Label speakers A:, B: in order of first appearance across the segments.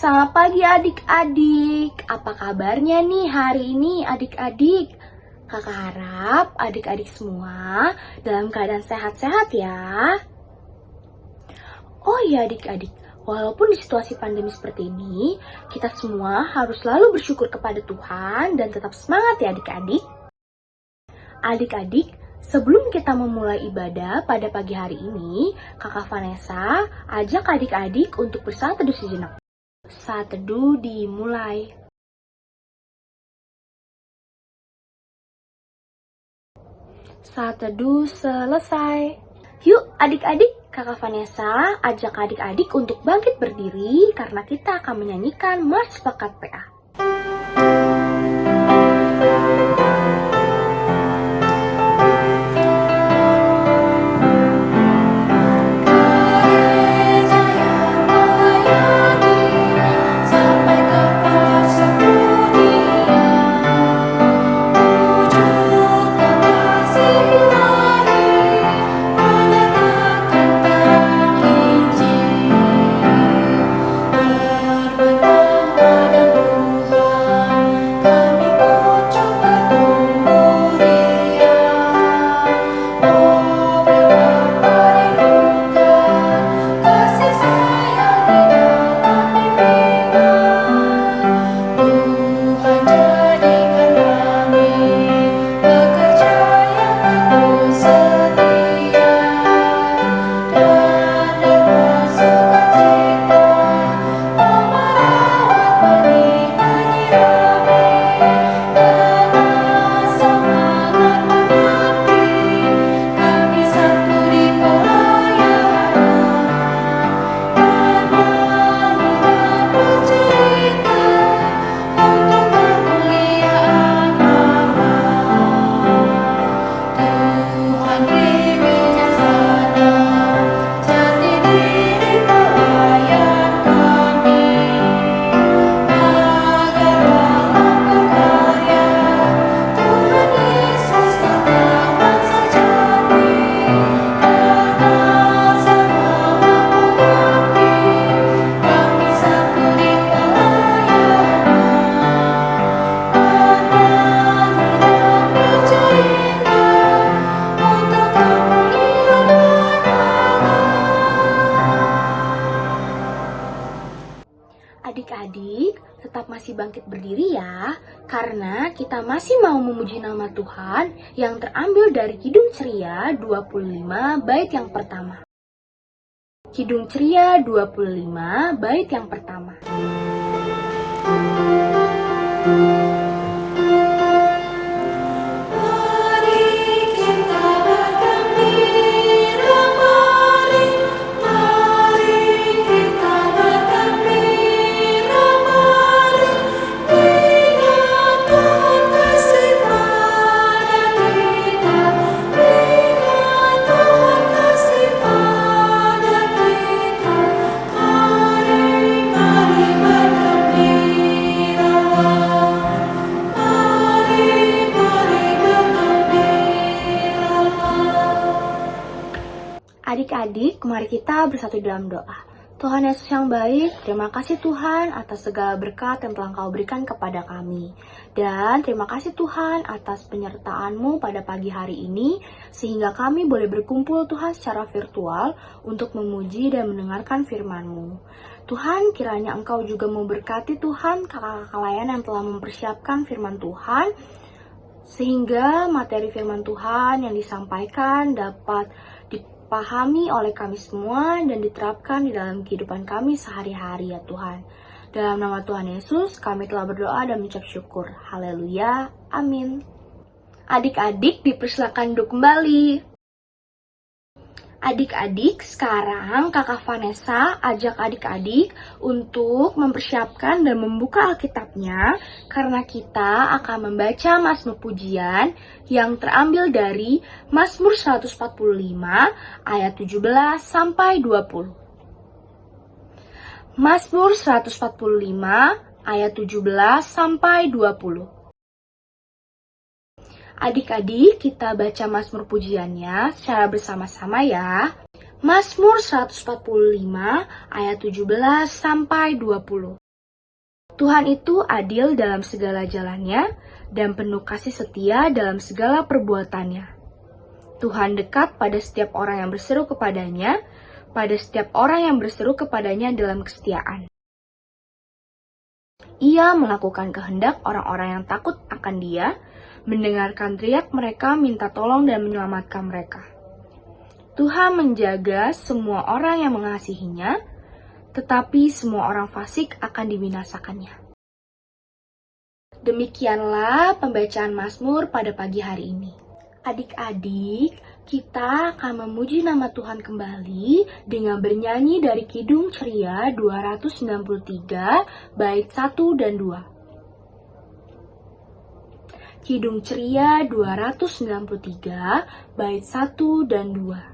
A: Selamat pagi adik-adik. Apa kabarnya nih hari ini adik-adik? Kakak harap adik-adik semua dalam keadaan sehat-sehat ya. Oh iya adik-adik, walaupun di situasi pandemi seperti ini, kita semua harus selalu bersyukur kepada Tuhan dan tetap semangat ya adik-adik. Adik-adik, sebelum kita memulai ibadah pada pagi hari ini, Kakak Vanessa ajak adik-adik untuk bersaat teduh sejenak. Saat teduh dimulai. Saat teduh selesai. Yuk adik-adik, Kakak Vanessa ajak adik-adik untuk bangkit berdiri karena kita akan menyanyikan Mars Bakat PA. Adik-adik, tetap masih bangkit berdiri ya, karena kita masih mau memuji nama Tuhan yang terambil dari Kidung Ceria 25 bait yang pertama. Kidung Ceria 25 bait yang pertama. Adik-adik, mari kita bersatu dalam doa. Tuhan Yesus yang baik, terima kasih Tuhan atas segala berkat yang telah Engkau berikan kepada kami. Dan terima kasih Tuhan atas penyertaan-Mu pada pagi hari ini, sehingga kami boleh berkumpul Tuhan secara virtual untuk memuji dan mendengarkan firman-Mu. Tuhan, kiranya Engkau juga memberkati Tuhan kakak-kakak layan yang telah mempersiapkan firman Tuhan, sehingga materi firman Tuhan yang disampaikan dapat dipahami oleh kami semua dan diterapkan di dalam kehidupan kami sehari-hari ya Tuhan. Dalam nama Tuhan Yesus, kami telah berdoa dan mengucap syukur. Haleluya. Amin. Adik-adik dipersilakan duduk kembali. Adik-adik, sekarang Kakak Vanessa ajak adik-adik untuk mempersiapkan dan membuka Alkitabnya karena kita akan membaca Mazmur Pujian yang terambil dari Mazmur 145 ayat 17 sampai 20. Mazmur 145 ayat 17 sampai 20. Adik-adik, kita baca Mazmur pujiannya secara bersama-sama ya. Mazmur 145 ayat 17 sampai 20. Tuhan itu adil dalam segala jalannya dan penuh kasih setia dalam segala perbuatannya. Tuhan dekat pada setiap orang yang berseru kepadanya, pada setiap orang yang berseru kepadanya dalam kesetiaan. Ia melakukan kehendak orang-orang yang takut akan Dia, mendengarkan teriak mereka minta tolong dan menyelamatkan mereka. Tuhan menjaga semua orang yang mengasihinya, tetapi semua orang fasik akan dibinasakannya. Demikianlah pembacaan Mazmur pada pagi hari ini. Adik-adik, kita akan memuji nama Tuhan kembali dengan bernyanyi dari Kidung Ceria 293, bait 1 dan 2. Kidung Ceria 293, bait 1 dan 2.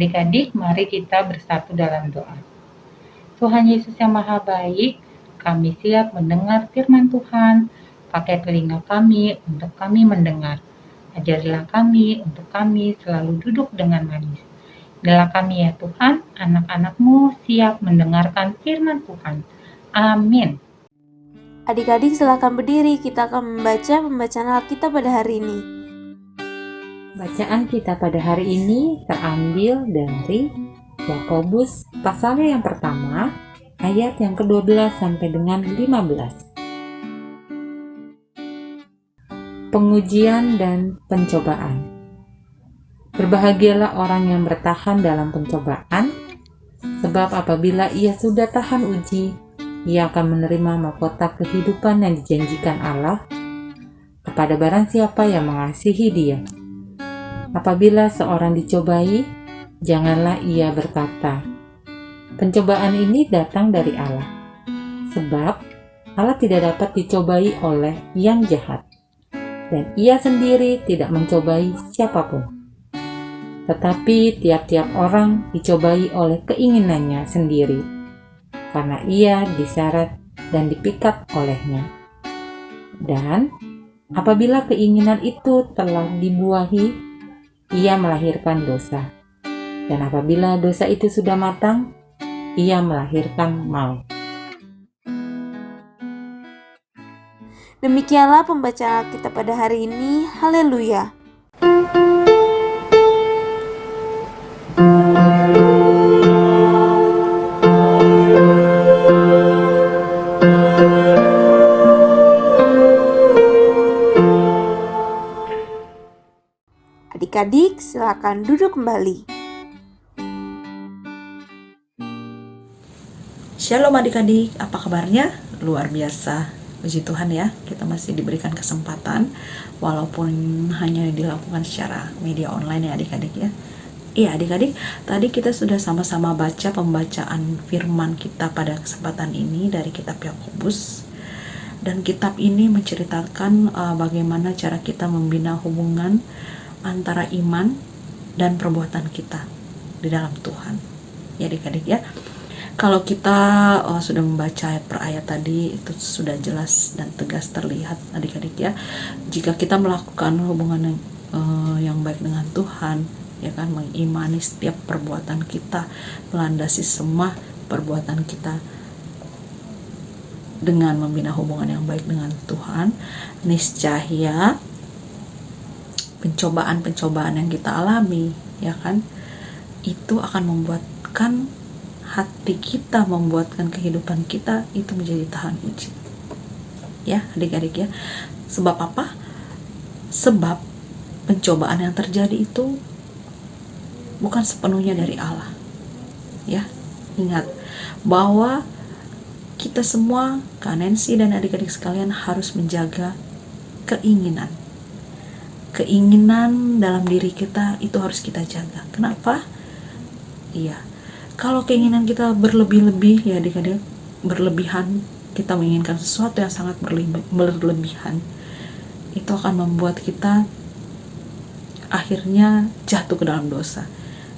B: Adik-adik, mari kita bersatu dalam doa. Tuhan Yesus yang Maha Baik, kami siap mendengar firman Tuhan. Pakai telinga kami untuk kami mendengar. Ajarilah kami untuk kami selalu duduk dengan manis. Inilah kami ya Tuhan, anak-anak-Mu siap mendengarkan firman Tuhan. Amin.
C: Adik-adik silakan berdiri, kita akan membaca pembacaan Alkitab pada hari ini.
D: Bacaan kita pada hari ini terambil dari Yakobus pasalnya yang pertama, ayat yang ke-12 sampai dengan 15. Pengujian dan pencobaan. Berbahagialah orang yang bertahan dalam pencobaan, sebab apabila ia sudah tahan uji, ia akan menerima mahkota kehidupan yang dijanjikan Allah kepada barang siapa yang mengasihi Dia. Apabila seorang dicobai, janganlah ia berkata, "Pencobaan ini datang dari Allah," sebab Allah tidak dapat dicobai oleh yang jahat, dan Ia sendiri tidak mencobai siapapun. Tetapi tiap-tiap orang dicobai oleh keinginannya sendiri, karena ia diseret dan dipikat olehnya. Dan apabila keinginan itu telah dibuahi, ia melahirkan dosa. Dan apabila dosa itu sudah matang, ia melahirkan maut.
C: Demikianlah pembacaan Alkitab pada hari ini. Haleluya. Adik-adik, silakan duduk kembali.
E: Shalom adik-adik, apa kabarnya? Luar biasa, puji Tuhan ya, kita masih diberikan kesempatan walaupun hanya dilakukan secara media online ya adik-adik ya. Iya adik-adik, tadi kita sudah sama-sama baca pembacaan firman kita pada kesempatan ini dari kitab Yakobus. Dan kitab ini menceritakan bagaimana cara kita membina hubungan antara iman dan perbuatan kita di dalam Tuhan. Ya adik-adik ya. Kalau kita sudah membaca ayat per ayat tadi, itu sudah jelas dan tegas terlihat adik-adik ya. Jika kita melakukan hubungan yang baik dengan Tuhan, ya kan, mengimani setiap perbuatan kita, melandasi semua perbuatan kita dengan membina hubungan yang baik dengan Tuhan, niscaya pencobaan-pencobaan yang kita alami, ya kan, itu akan membuatkan hati kita, membuatkan kehidupan kita itu menjadi tahan uji. Ya, adik-adik ya. Sebab apa? Sebab pencobaan yang terjadi itu bukan sepenuhnya dari Allah. Ya, ingat bahwa kita semua, Kak Nancy dan adik-adik sekalian, harus menjaga keinginan. Keinginan dalam diri kita itu harus kita jaga. Kenapa? Iya, kalau keinginan kita berlebih-lebih, ya adik-adik, berlebihan, kita menginginkan sesuatu yang sangat berlebihan, itu akan membuat kita akhirnya jatuh ke dalam dosa.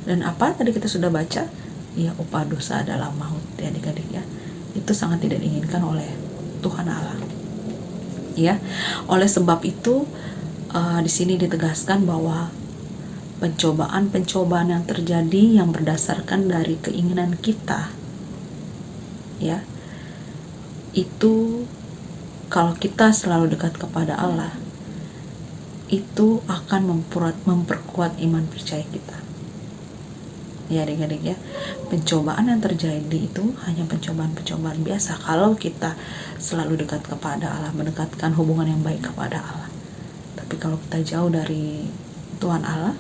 E: Dan apa tadi kita sudah baca? Ya, upah dosa adalah maut, ya adik-adik ya. Itu sangat tidak diinginkan oleh Tuhan Allah. Ya, oleh sebab itu di sini ditegaskan bahwa pencobaan-pencobaan yang terjadi yang berdasarkan dari keinginan kita, ya, itu kalau kita selalu dekat kepada Allah, itu akan memperkuat iman percaya kita. Ya adik-adik ya, pencobaan yang terjadi itu hanya pencobaan-pencobaan biasa kalau kita selalu dekat kepada Allah, mendekatkan hubungan yang baik kepada Allah. Tapi kalau kita jauh dari Tuhan Allah,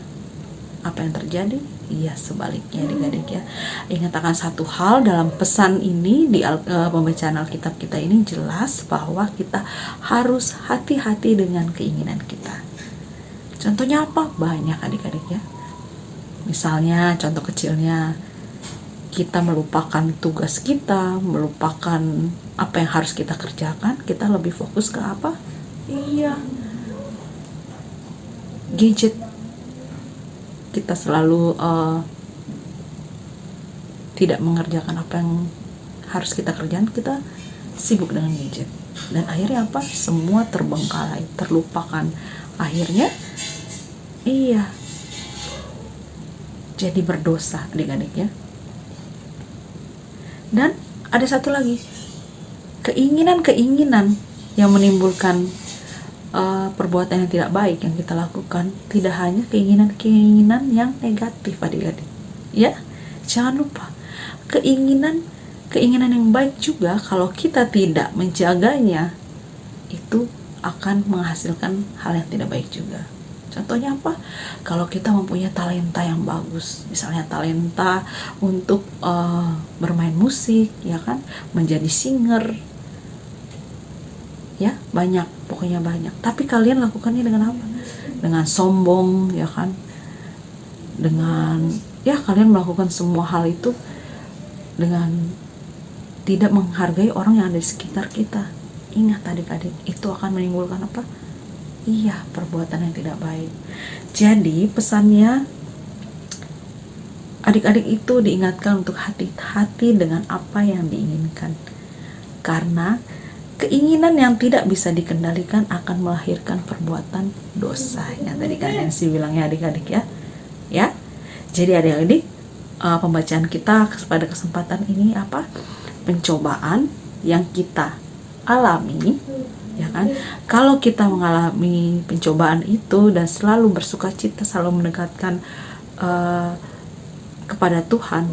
E: apa yang terjadi? Iya, sebaliknya adik-adik ya. Ingat akan satu hal dalam pesan ini di pembacaan Alkitab kita ini, jelas bahwa kita harus hati-hati dengan keinginan kita. Contohnya apa? Banyak adik-adik ya. Misalnya contoh kecilnya, kita melupakan tugas kita, melupakan apa yang harus kita kerjakan, kita lebih fokus ke apa? Iya, gadget. Kita selalu tidak mengerjakan apa yang harus kita kerjakan, kita sibuk dengan gadget. Dan akhirnya apa? Semua terbengkalai, terlupakan. Akhirnya, iya, jadi berdosa adik-adik ya. Dan ada satu lagi, keinginan-keinginan yang menimbulkan perbuatan yang tidak baik yang kita lakukan, tidak hanya keinginan-keinginan yang negatif adik-adik ya. Jangan lupa keinginan yang baik juga, kalau kita tidak menjaganya, itu akan menghasilkan hal yang tidak baik juga. Contohnya apa? Kalau kita mempunyai talenta yang bagus, misalnya talenta untuk bermain musik, ya kan, menjadi singer, ya banyak, pokoknya banyak. Tapi kalian lakukannya dengan apa? Dengan sombong, ya kan? Dengan, ya kalian melakukan semua hal itu dengan tidak menghargai orang yang ada di sekitar kita. Ingat adik-adik, itu akan menimbulkan apa? Iya, perbuatan yang tidak baik. Jadi pesannya, adik-adik itu diingatkan untuk hati-hati dengan apa yang diinginkan. Karena keinginan yang tidak bisa dikendalikan akan melahirkan perbuatan dosa. Yang tadi kan Nancy bilangnya adik-adik ya. Ya. Jadi adik-adik, pembacaan kita pada kesempatan ini apa? Pencobaan yang kita alami, ya kan? Kalau kita mengalami pencobaan itu dan selalu bersukacita, selalu mendekatkan kepada Tuhan,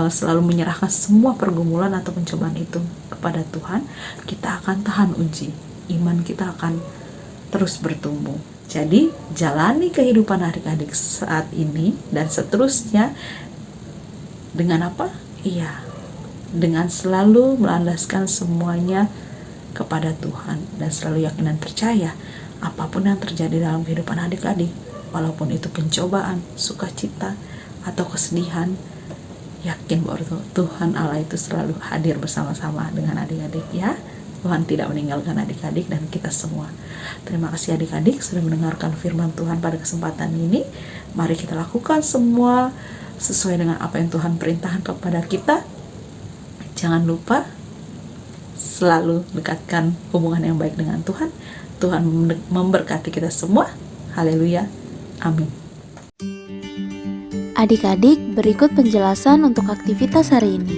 E: selalu menyerahkan semua pergumulan atau pencobaan itu kepada Tuhan, kita akan tahan uji. Iman kita akan terus bertumbuh. Jadi, jalani kehidupan adik-adik saat ini dan seterusnya dengan apa? Iya, dengan selalu melandaskan semuanya kepada Tuhan dan selalu yakin dan percaya apapun yang terjadi dalam kehidupan adik-adik, walaupun itu pencobaan, sukacita atau kesedihan, yakin bahwa Tuhan Allah itu selalu hadir bersama-sama dengan adik-adik ya. Tuhan tidak meninggalkan adik-adik dan kita semua. Terima kasih adik-adik sudah mendengarkan firman Tuhan pada kesempatan ini. Mari kita lakukan semua sesuai dengan apa yang Tuhan perintahkan kepada kita. Jangan lupa selalu dekatkan hubungan yang baik dengan Tuhan. Tuhan memberkati kita semua. Haleluya. Amin.
C: Adik-adik, berikut penjelasan untuk aktivitas hari ini.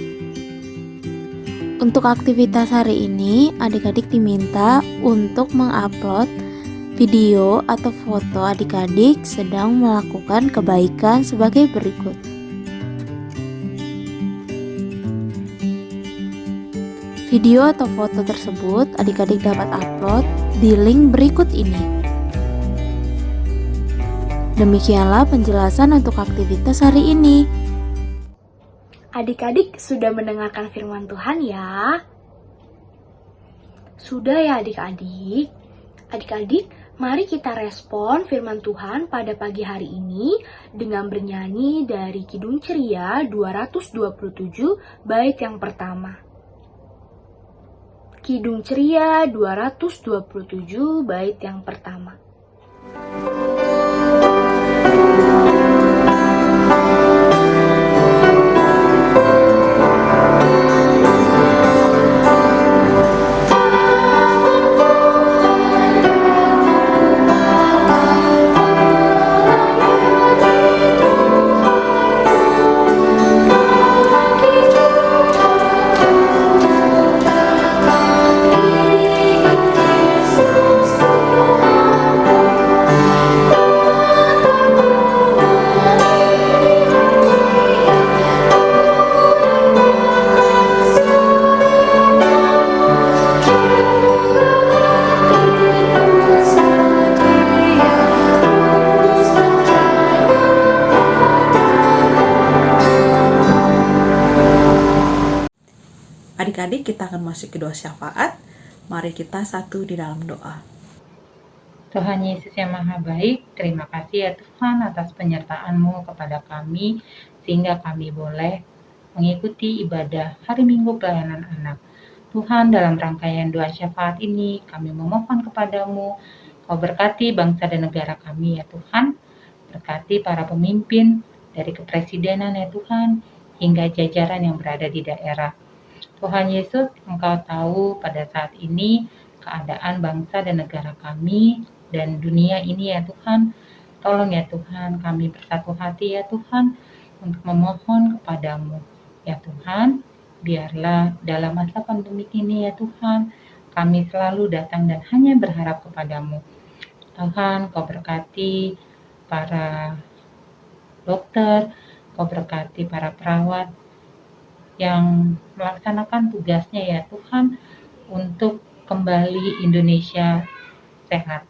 C: Untuk aktivitas hari ini, adik-adik diminta untuk mengupload Video atau foto adik-adik sedang melakukan kebaikan sebagai berikut. Video atau foto tersebut adik-adik dapat upload di link berikut ini. Demikianlah penjelasan untuk aktivitas hari ini.
A: Adik-adik sudah mendengarkan firman Tuhan ya? Sudah ya adik-adik? Adik-adik, mari kita respon firman Tuhan pada pagi hari ini dengan bernyanyi dari Kidung Ceria 227 bait yang pertama. Kidung Ceria 227 bait yang pertama.
E: Adik-adik, kita akan masuk ke doa syafaat. Mari kita satu di dalam doa.
B: Tuhan Yesus yang Maha Baik, terima kasih ya Tuhan atas penyertaan-Mu kepada kami, sehingga kami boleh mengikuti ibadah hari Minggu pelayanan anak. Tuhan, dalam rangkaian doa syafaat ini, kami memohon kepadamu, Kau berkati bangsa dan negara kami ya Tuhan, berkati para pemimpin dari kepresidenan ya Tuhan, hingga jajaran yang berada di daerah. Tuhan Yesus, Engkau tahu pada saat ini keadaan bangsa dan negara kami dan dunia ini ya Tuhan. Tolong ya Tuhan, kami bersatu hati ya Tuhan untuk memohon kepadamu. Ya Tuhan, biarlah dalam masa pandemi ini ya Tuhan, kami selalu datang dan hanya berharap kepadamu. Tuhan, Kau berkati para dokter, Kau berkati para perawat yang melaksanakan tugasnya ya Tuhan untuk kembali Indonesia sehat.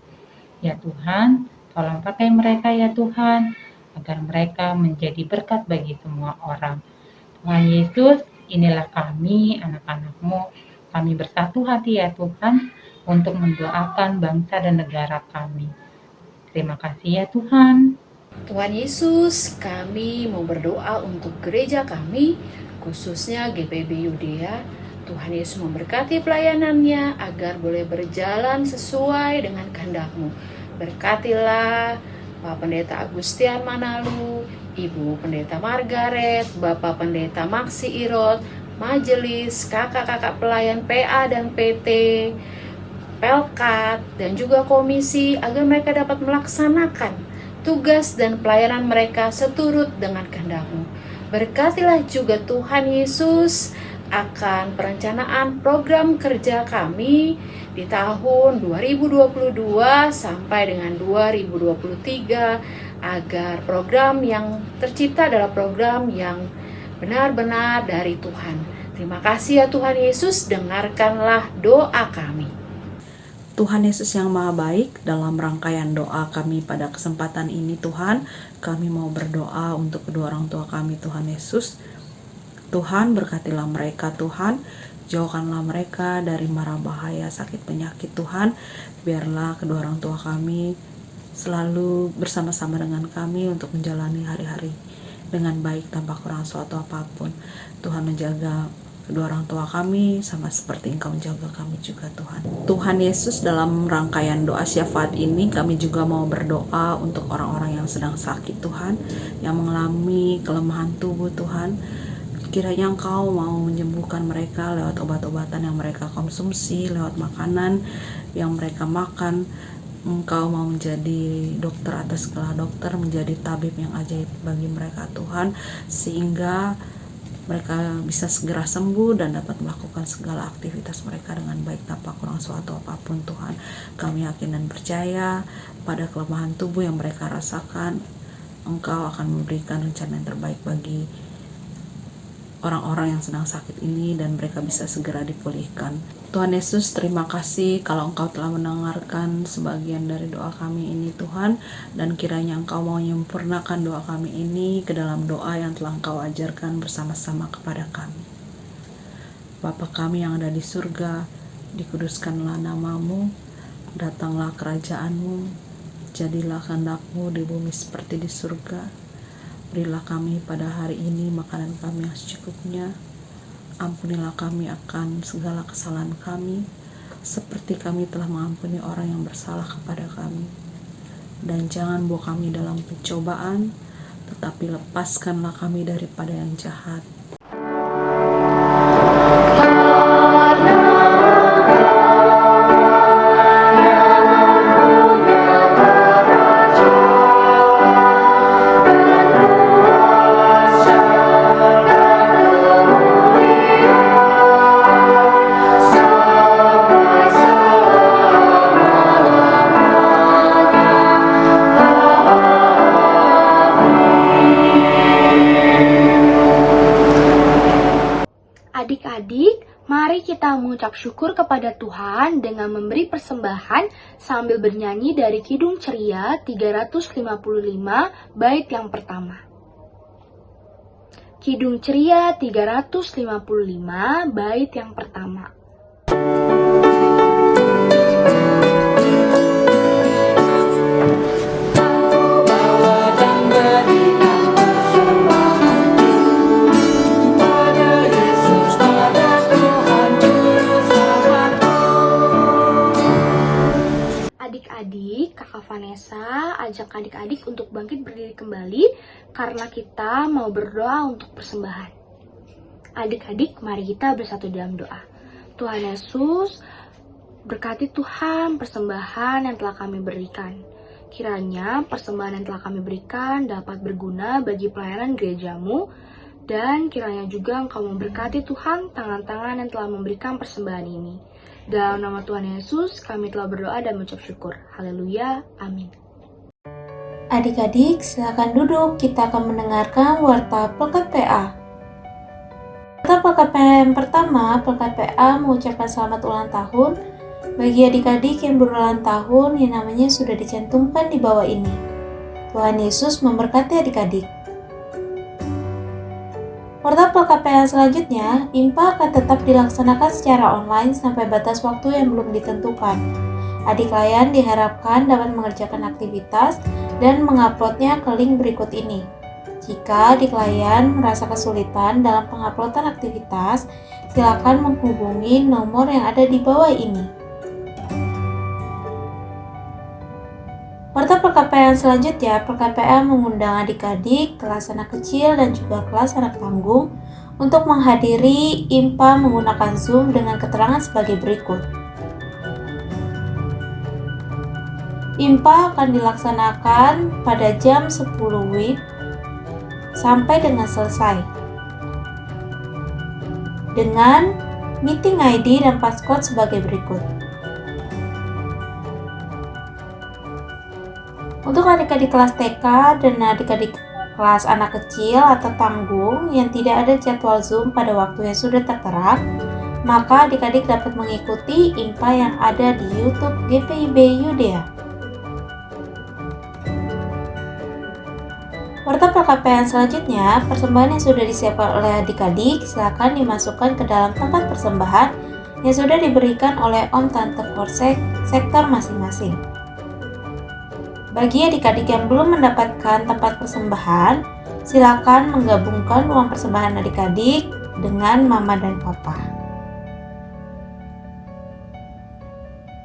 B: Ya Tuhan, tolong pakai mereka ya Tuhan, agar mereka menjadi berkat bagi semua orang. Tuhan Yesus, inilah kami, anak-anak-Mu, kami bersatu hati ya Tuhan, untuk mendoakan bangsa dan negara kami. Terima kasih ya Tuhan.
F: Tuhan Yesus, kami mau berdoa untuk gereja kami, khususnya GPB Yudea. Tuhan Yesus memberkati pelayanannya agar boleh berjalan sesuai dengan kehendak-Mu. Berkatilah Pak Pendeta Agustian Manalu, Ibu Pendeta Margaret, Bapak Pendeta Maksi Irot, majelis, kakak-kakak pelayan PA dan PT, Pelkat, dan juga komisi agar mereka dapat melaksanakan tugas dan pelayanan mereka seturut dengan kehendak-Mu. Berkatilah juga Tuhan Yesus akan perencanaan program kerja kami di tahun 2022 sampai dengan 2023 agar program yang tercipta adalah program yang benar-benar dari Tuhan. Terima kasih ya Tuhan Yesus, dengarkanlah doa kami.
E: Tuhan Yesus yang Maha Baik, dalam rangkaian doa kami pada kesempatan ini Tuhan, kami mau berdoa untuk kedua orang tua kami Tuhan Yesus. Tuhan, berkatilah mereka Tuhan, jauhkanlah mereka dari mara bahaya sakit penyakit Tuhan. Biarlah kedua orang tua kami selalu bersama-sama dengan kami untuk menjalani hari-hari dengan baik tanpa kurang suatu apapun. Tuhan menjaga kedua orang tua kami sama seperti Engkau menjaga kami juga Tuhan. Tuhan Yesus, dalam rangkaian doa syafaat ini kami juga mau berdoa untuk orang-orang yang sedang sakit Tuhan, yang mengalami kelemahan tubuh Tuhan. Kiranya Engkau mau menyembuhkan mereka lewat obat-obatan yang mereka konsumsi, lewat makanan yang mereka makan. Engkau mau menjadi dokter atas segala dokter, menjadi tabib yang ajaib bagi mereka Tuhan, sehingga mereka bisa segera sembuh dan dapat melakukan segala aktivitas mereka dengan baik tanpa kurang suatu apapun. Tuhan, kami yakin dan percaya pada kelemahan tubuh yang mereka rasakan, Engkau akan memberikan rencana yang terbaik bagi orang-orang yang sedang sakit ini dan mereka bisa segera dipulihkan. Tuhan Yesus, terima kasih kalau Engkau telah mendengarkan sebagian dari doa kami ini Tuhan, dan kiranya Engkau mau menyempurnakan doa kami ini ke dalam doa yang telah Engkau ajarkan bersama-sama kepada kami. Bapa kami yang ada di surga, dikuduskanlah namamu, datanglah kerajaanmu, jadilah kehendak-Mu di bumi seperti di surga. Berilah kami pada hari ini makanan kami yang secukupnya. Ampunilah kami akan segala kesalahan kami, seperti kami telah mengampuni orang yang bersalah kepada kami. Dan jangan bawa kami dalam pencobaan, tetapi lepaskanlah kami daripada yang jahat.
A: Adik-adik, mari kita mengucap syukur kepada Tuhan dengan memberi persembahan sambil bernyanyi dari Kidung Ceria 355 bait yang pertama. Kidung Ceria 355 bait yang pertama. Adik-adik, Kakak Vanessa ajak adik-adik untuk bangkit berdiri kembali karena kita mau berdoa untuk persembahan. Adik-adik, mari kita bersatu dalam doa. Tuhan Yesus, berkati Tuhan persembahan yang telah kami berikan. Kiranya persembahan yang telah kami berikan dapat berguna bagi pelayanan gerejamu, dan kiranya juga Engkau memberkati Tuhan tangan-tangan yang telah memberikan persembahan ini. Dalam nama Tuhan Yesus, kami telah berdoa dan mengucap syukur. Haleluya. Amin.
C: Adik-adik, silakan duduk. Kita akan mendengarkan warta Pelkat PA. Warta Pelkat PA yang pertama, Pelkat PA mengucapkan selamat ulang tahun bagi adik-adik yang berulang tahun yang namanya sudah dicantumkan di bawah ini. Tuhan Yesus memberkati adik-adik. Warta Pelkat PA yang selanjutnya, IMPA akan tetap dilaksanakan secara online sampai batas waktu yang belum ditentukan. Adik klien diharapkan dapat mengerjakan aktivitas dan menguploadnya ke link berikut ini. Jika adik klien merasa kesulitan dalam penguploadan aktivitas, silakan menghubungi nomor yang ada di bawah ini. Warta PKPA yang selanjutnya, PKPA mengundang adik-adik, kelas anak kecil dan juga kelas anak tanggung untuk menghadiri IMPA menggunakan Zoom dengan keterangan sebagai berikut. IMPA akan dilaksanakan pada jam 10 WIB sampai dengan selesai dengan meeting ID dan passcode sebagai berikut. Untuk adik-adik kelas TK dan adik-adik kelas anak kecil atau tanggung yang tidak ada jadwal Zoom pada waktu yang sudah tertera, maka adik-adik dapat mengikuti IMPA yang ada di YouTube GPIB Yudea. Warta PKP yang selanjutnya, persembahan yang sudah disiapkan oleh adik-adik silakan dimasukkan ke dalam tempat persembahan yang sudah diberikan oleh Om Tante Korsek sektor masing-masing. Bagi adik-adik yang belum mendapatkan tempat persembahan, silakan menggabungkan uang persembahan adik-adik dengan mama dan papa.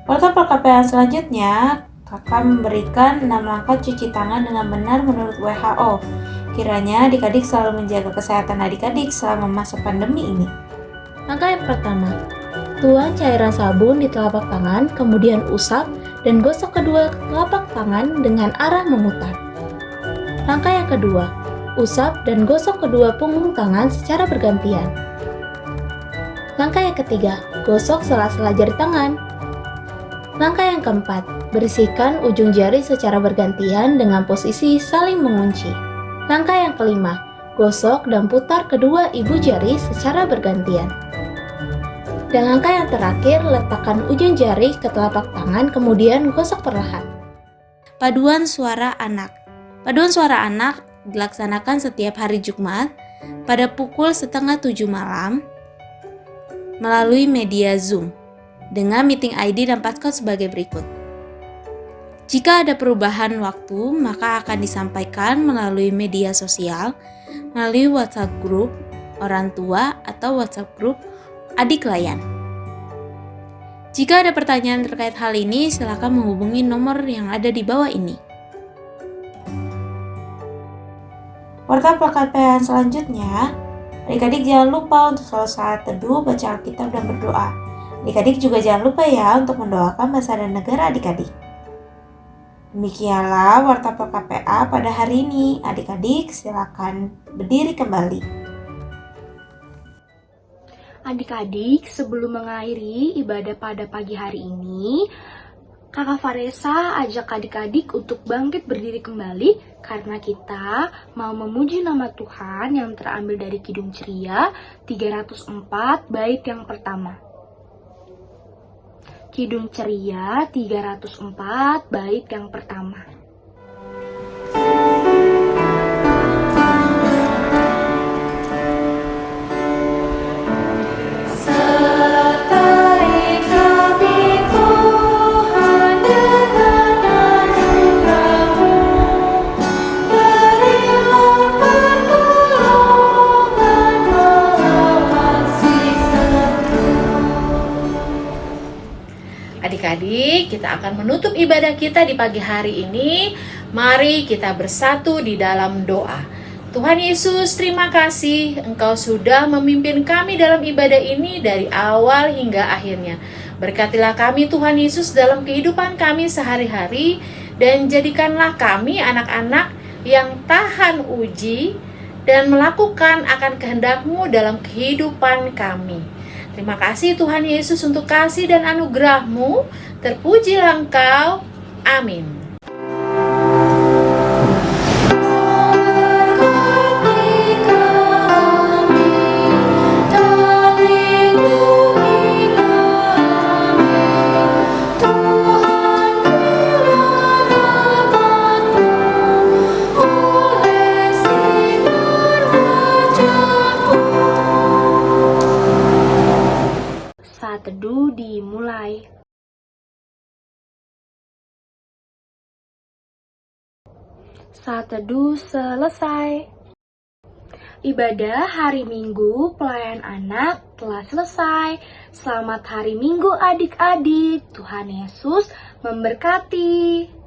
C: Warta PKP yang selanjutnya, kakak memberikan 6 langkah cuci tangan dengan benar menurut WHO. Kiranya adik-adik selalu menjaga kesehatan adik-adik selama masa pandemi ini.
G: Langkah yang pertama, tuang cairan sabun di telapak tangan, kemudian usap dan gosok kedua telapak tangan dengan arah memutar. Langkah yang kedua, usap, dan gosok kedua punggung tangan secara bergantian. Langkah yang ketiga, gosok sela-sela jari tangan. Langkah yang keempat, bersihkan ujung jari secara bergantian dengan posisi saling mengunci. Langkah yang kelima, gosok dan putar kedua ibu jari secara bergantian. Dan langkah yang terakhir, letakkan ujung jari ke telapak tangan kemudian gosok perlahan. Paduan suara anak. Paduan suara anak dilaksanakan setiap hari Jumat pada pukul 6:30 malam melalui media Zoom dengan meeting ID dan passcode sebagai berikut. Jika ada perubahan waktu, maka akan disampaikan melalui media sosial, melalui WhatsApp grup orang tua atau WhatsApp grup adik layan. Jika ada pertanyaan terkait hal ini, silakan menghubungi nomor yang ada di bawah ini.
C: Warta PKPN selanjutnya, adik-adik jangan lupa untuk selalu saat teduh, baca Alkitab dan berdoa. Adik-adik juga jangan lupa ya untuk mendoakan bangsa dan negara adik-adik. Demikianlah Warta PKPA pada hari ini. Adik-adik silakan berdiri kembali.
A: Adik-adik, sebelum mengakhiri ibadah pada pagi hari ini, Kakak Faresa ajak adik-adik untuk bangkit berdiri kembali karena kita mau memuji nama Tuhan yang terambil dari Kidung Ceria 304 bait yang pertama. Kidung Ceria 304 bait yang pertama.
F: Adik-adik, kita akan menutup ibadah kita di pagi hari ini. Mari kita bersatu di dalam doa. Tuhan Yesus, terima kasih Engkau sudah memimpin kami dalam ibadah ini dari awal hingga akhirnya. Berkatilah kami Tuhan Yesus dalam kehidupan kami sehari-hari, dan jadikanlah kami anak-anak yang tahan uji dan melakukan akan kehendak-Mu dalam kehidupan kami. Terima kasih Tuhan Yesus untuk kasih dan anugerah-Mu. Terpujilah Engkau. Amin.
A: Saat teduh dimulai. Saat teduh selesai. Ibadah hari Minggu pelayan anak telah selesai. Selamat hari Minggu adik-adik. Tuhan Yesus memberkati.